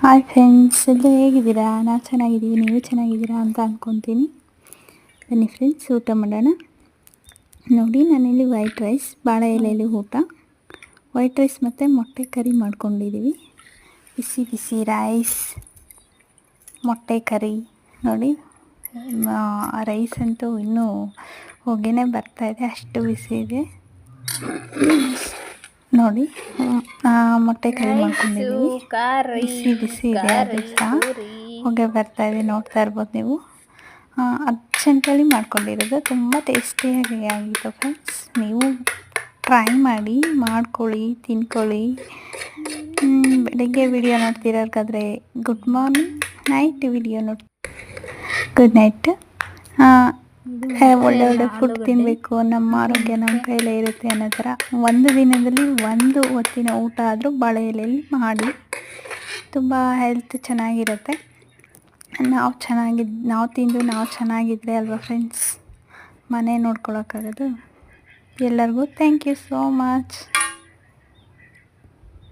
Hi friends, ಎಲ್ಲರೂ ಹೇಗಿದ್ದೀರಾ? ನಾನು ಚೆನ್ನಾಗಿದ್ದೀವಿ, ನೀವು ಚೆನ್ನಾಗಿದ್ದೀರಾ ಅಂತ ಅಂದ್ಕೊತೀನಿ. ಬನ್ನಿ ಫ್ರೆಂಡ್ಸ್, ಊಟ ಮಾಡೋಣ. ನೋಡಿ, ನಾನಿಲ್ಲಿ ವೈಟ್ ರೈಸ್, ಬಾಳೆ ಎಲೆಯಲ್ಲಿ ಊಟ, ವೈಟ್ ರೈಸ್ ಮತ್ತು ಮೊಟ್ಟೆ ಕರಿ ಮಾಡ್ಕೊಂಡಿದ್ದೀವಿ. ಬಿಸಿ ಬಿಸಿ ರೈಸ್, ಮೊಟ್ಟೆ ಕರಿ. ನೋಡಿ, ರೈಸ್ ಅಂತೂ ಇನ್ನೂ ಹೊಗೆನೇ ಬರ್ತಾಯಿದೆ, ಅಷ್ಟು ಬಿಸಿ ಇದೆ. ನೋಡಿ, ಮೊಟ್ಟೆ ಕರಿ ಮಾಡ್ಕೊಂಡಿದ್ದೀವಿ. ಬಿಸಿ ಬಿಸಿ ಇದೆ, ಅದು ಸಹ ಹೊಗೆ ಬರ್ತಾ ಇದೆ, ನೋಡ್ತಾ ಇರ್ಬೋದು ನೀವು. ಅರ್ಜೆಂಟಲ್ಲಿ ಮಾಡ್ಕೊಂಡಿರೋದು, ತುಂಬ ಟೇಸ್ಟಿಯಾಗಿ ಆಗಿತ್ತು ಫ್ರೆಂಡ್ಸ್. ನೀವು ಟ್ರೈ ಮಾಡಿ, ಮಾಡ್ಕೊಳ್ಳಿ, ತಿನ್ಕೊಳ್ಳಿ. ಬೆಳಗ್ಗೆ ವಿಡಿಯೋ ನೋಡ್ತಿರೋರ್ಗಾದ್ರೆ good morning, night video good night. ಒಳ್ಳೆ ಫುಡ್ ತಿನ್ನಬೇಕು, ನಮ್ಮ ಆರೋಗ್ಯ ನಮ್ಮ ಕೈಲೇ ಇರುತ್ತೆ ಅನ್ನೋ ಥರ ಒಂದು ದಿನದಲ್ಲಿ ಒಂದು ಹೊತ್ತಿನ ಊಟ ಆದರೂ ಬಾಳೆ ಎಲೆಯಲ್ಲಿ ಮಾಡಿ. ತುಂಬ ಹೆಲ್ತ್ ಚೆನ್ನಾಗಿರುತ್ತೆ. ನಾವು ತಿಂದು ನಾವು ಚೆನ್ನಾಗಿದ್ರೆ ಅಲ್ವಾ ಫ್ರೆಂಡ್ಸ್ ಮನೆ ನೋಡ್ಕೊಳಕ್ಕಾಗೋದು. ಎಲ್ಲರಿಗೂ ಥ್ಯಾಂಕ್ ಯು ಸೋ ಮಚ್.